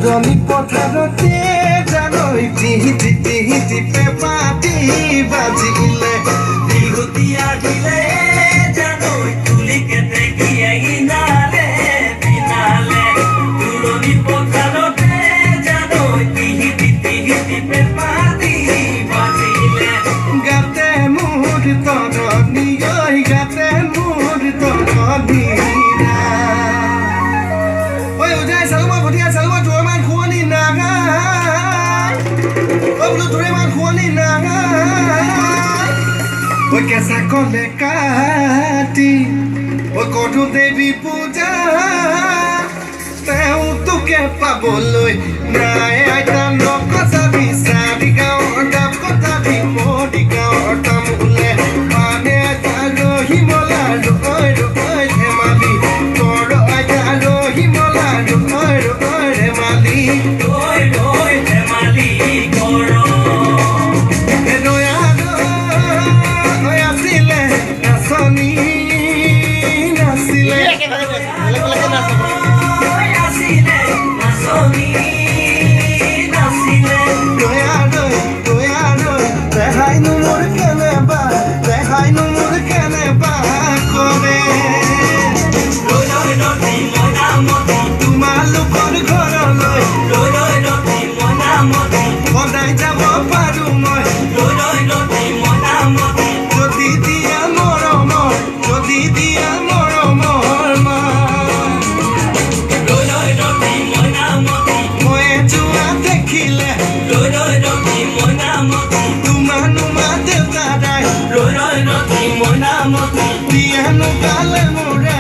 তুলনি পথাৰতে জানৈ টিহি টিপে পাতি বাজিলে বিহুতীয়া দিলে জানৈ তুলি কেতে কিনালে পিনালে তুলনি পথাৰতে জানৈ টিহি টিপে পাতি বাজিলে গাতে মোৰ তৰণি গাতে মোৰ তৰণি কেঁচা কলে কাটি কঠো দেৱী পূজা তেওঁ তোকে পাবলৈ নাই আইতা নকচাবি চাবি গাঁৱৰ দাম কথাবি মৰি গাঁৱৰ দাম ওলে মানে আইতা ৰহিমলা ৰৈ ৰৈ ধেমালি তৰ আইতা ৰহিমলা ৰৈ ৰৈ ধেমালি ৰৈ ৰৈ ধেমালি কৰ Piano, cale, more.